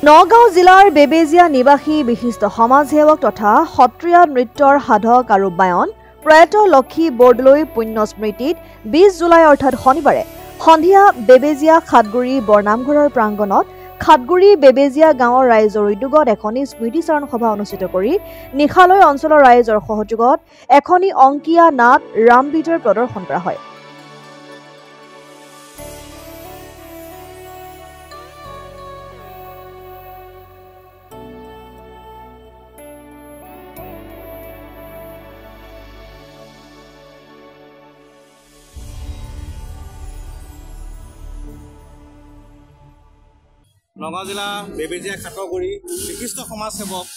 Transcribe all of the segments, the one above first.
নগাঁও জিলাৰ বেবেজিয়া নিবাসী বিশিষ্ট সমাজসেৱক তথা সত্ৰীয়া নৃত্যৰ সাধক আৰু বায়ন প্ৰয়াত লক্ষী বৰদলৈ পুণ্য স্মৃতিত 20 জুলাই অৰ্থাৎ শনিবাৰে সন্ধিয়া বেবেজিয়া খাটগুৰি বৰনামঘৰৰ প্ৰাংগণত খাটগুৰি বেবেজিয়া গাঁৱৰ ৰাইজৰ উদ্যোগত এখনি স্মৃতিচাৰণ সভা অনুষ্ঠিত কৰি নিশালৈ অঞ্চলৰ ৰাইজৰ সহযোগত এখনি অংকীয়া নাট ৰামবিজয়ৰ প্ৰদৰ্শন কৰা হয়। নগাঁও জিলা বেবেজিয়া খাটগুৰি বিশিষ্ট সমাজসেৱক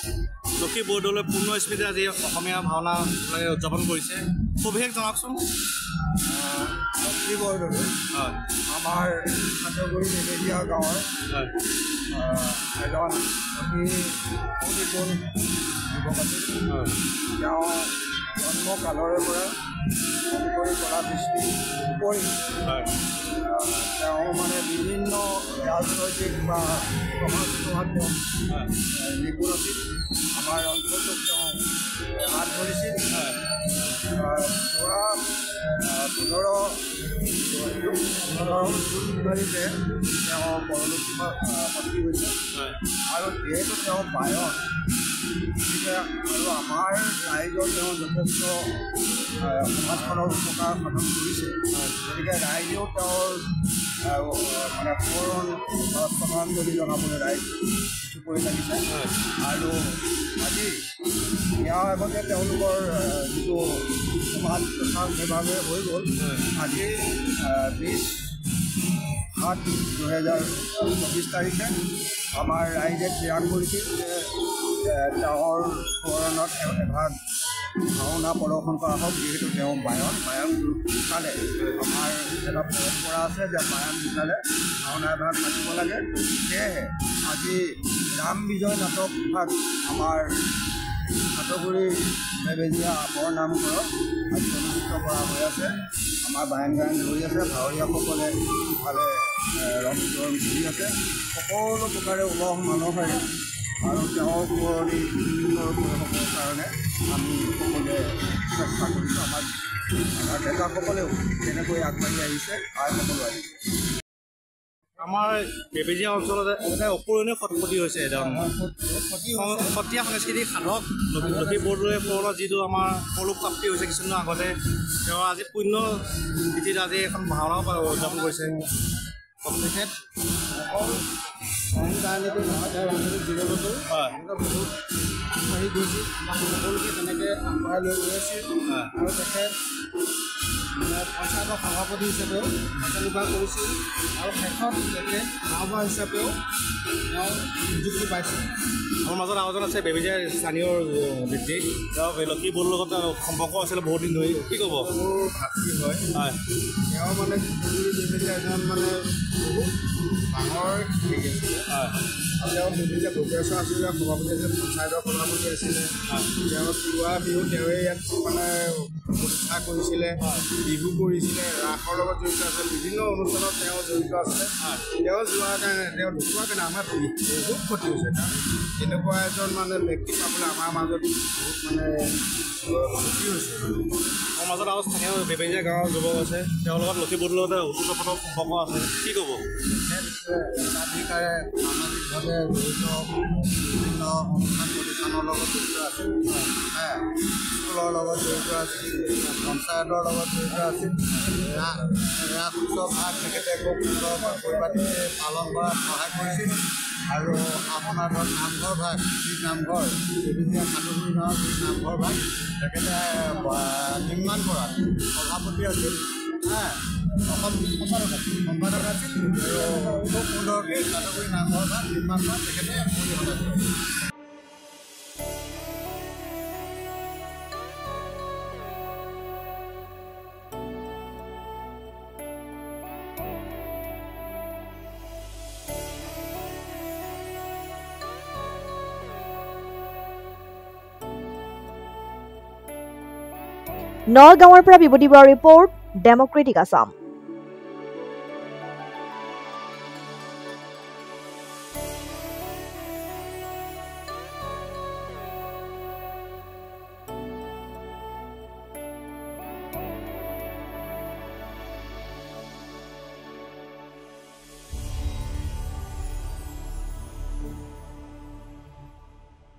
লক্ষী বৰদলৈ পুণ্য স্মৃতি আজি অসমীয়া ভাওনা উদযাপন কৰিছে। সবিশেষ জনাওকচোন। লক্ষী বৰদলৈ আমাৰ খাটগুৰি বেবেজিয়া গাঁৱৰ এজন অতি প্ৰতিকূল যুৱক আছিল। তেওঁ জন্মকালৰে পৰা শংকৰী কলা দৃষ্টি কৰি তেওঁ মানে বিভিন্ন ৰাজনৈতিক বা সমাজ সেৱাত তেওঁ নিপুণ আছিল। আমাৰ অঞ্চলটোক তেওঁ হাত ধৰিছিল। যোৱা 15 জুনতে তেওঁ পৰলোকী হৈছে আৰু যিহেতু তেওঁ বায়ন, গতিকে আৰু আমাৰ ৰাইজৰ তেওঁ যথেষ্ট সমাজখনৰ উপকাৰ সাধন কৰিছে। গতিকে ৰাইজেও তেওঁৰ মানে শ্ৰদ্ধাঞ্জলি জনাবলৈ ৰাইজ কিছু কৰি থাকিছে। আৰু আজি ইয়াৰ আগতে তেওঁলোকৰ যিটো সমাজ প্ৰচাৰ সেইভাৱে হৈ গ'ল। আজি 20/7/2024 তাৰিখে আমাৰ ৰাইজে থিৰাং কৰিছিল যে তেওঁৰ সোঁৱৰণত এভাগ ভাওনা প্ৰদৰ্শন কৰা হওক। যিহেতু তেওঁ বায়ন শিকালে, আমাৰ এটা পৰম্পৰা আছে যে বায়ন শিকালে ভাওনা এভাগ পাতিব লাগে। সেয়েহে আজি ৰাম বিজয় নাটক ভাগ আমাৰ খাটগুৰি বেবেজিয়া বৰনামঘৰত আজি অনুষ্ঠিত কৰা হৈ আছে। আমাৰ বায়ন গায়ন ধৰি আছে, ভাৱৰীয়াসকলে ইফালে ৰং চৰণ ধৰি আছে। সকলো প্ৰকাৰে উলহ মালহেৰে আৰু তেওঁৰ পুৰণি হ'বৰ কাৰণে আমি সকলোৱে চেষ্টা কৰিছোঁ। আমাৰ নেতাসকলেও তেনেকৈ আগবাঢ়ি আহিছে, আইসকলো আহিছে। আমাৰ বেবেজিয়া অঞ্চলত এটা অপূৰণীয় ক্ষতি হৈছে। সত্ৰীয়া সাংস্কৃতিক সাধক লক্ষী বৰদলৈ পুৰণত যিটো আমাৰ পৰলোক প্ৰাপ্তি হৈছে কিছুদিনৰ আগতে, তেওঁ আজি পুণ্য তিথিত আজি এখন ভাওনাও উদযাপন কৰিছে। তেখেত অকল ৰাজনীতি নহয়, তেওঁ ৰাজনীতিক জীৱনতো বহুত আগবাঢ়ি গৈছিল। সকলোকে তেনেকৈ আগবঢ়াই লৈ গৈ আছিল। আৰু তেখেত পঞ্চায়তৰ সভাপতি হিচাপেও কাৰ্যনিৰ্বাহ কৰিছিল আৰু শেষত তেখেত গাঁওবুঢ়া হিচাপেও তেওঁ নিযুক্তি পাইছিল। আমাৰ মাজত আৰু এজন আছে বেবেজিয়াৰ স্থানীয় ব্যক্তি, তেওঁ লক্ষী বৰদলৈৰ লগত সম্পৰ্ক আছিলে বহুত দিন ধৰি। কি ক'ব? মোৰ ভাতৃ হয়। তেওঁ মানে বেবেজিয়া এজন মানে বহুত ডাঙৰ হেৰি আছিলে। আৰু তেওঁ বেবেজিয়া বকেশ্বৰ আছিলে, সভাপতি আছিলে, পঞ্চায়তৰ সভাপতি আছিলে। তেওঁ তিৱা বিহু তেওঁৱে ইয়াত মানে প্ৰতিষ্ঠা কৰিছিলে, বিহু কৰিছিলে, ৰাসৰ লগত জড়িত আছিলে, বিভিন্ন অনুষ্ঠানত তেওঁ জড়িত আছিলে। তেওঁ যোৱাৰ কাৰণে, তেওঁ ঢুকোৱাৰ কাৰণে আমাৰ বহুত ক্ষতি হৈছে। কাৰণ এনেকুৱা এজন মানে ব্যক্তি পাবলৈ আমাৰ মাজত বহুত মানে ক্ষতি হৈছে। আমাৰ মাজত আৰু স্থানীয় বেবেজিয়া গাঁৱৰ যুৱক আছে, তেওঁৰ লগত লক্ষী বৰদলৈৰ লগত ওতঃপ্ৰোত সম্পৰ্ক আছে। কি ক'ব? একাধিকাৰে সামাজিকভাৱে জড়িত বিভিন্ন অনুষ্ঠান প্ৰতিষ্ঠানৰ লগত জড়িত আছিল, স্কুলৰ লগত জড়িত আছিল, পঞ্চায়তৰ লগত জড়িত আছিল। ৰাস উৎসৱ ভাগ তেখেতে খুব সুন্দৰকৈ পৰিপাটি পালন কৰাত সহায় কৰিছিল। আৰু আপোনাৰ ধৰক নামঘৰ ভাগ, যি নামঘৰ বেবেজিয়া খাটগুৰি গাঁৱৰ যি নামঘৰ ভাগ তেখেতে নিৰ্মাণ কৰাত সভাপতি আছিল, সম্পাদক আছিল। আৰু খুব সুন্দৰকৈ খাটগুৰি নামঘৰ ভাগ নিৰ্মাণ কৰাত তেখেতে অৰিহণা যোগাইছিল। নগাঁৱৰ পৰা বিবদী বৰাৰ ৰিপৰ্ট ডেমক্ৰেটিক আছাম।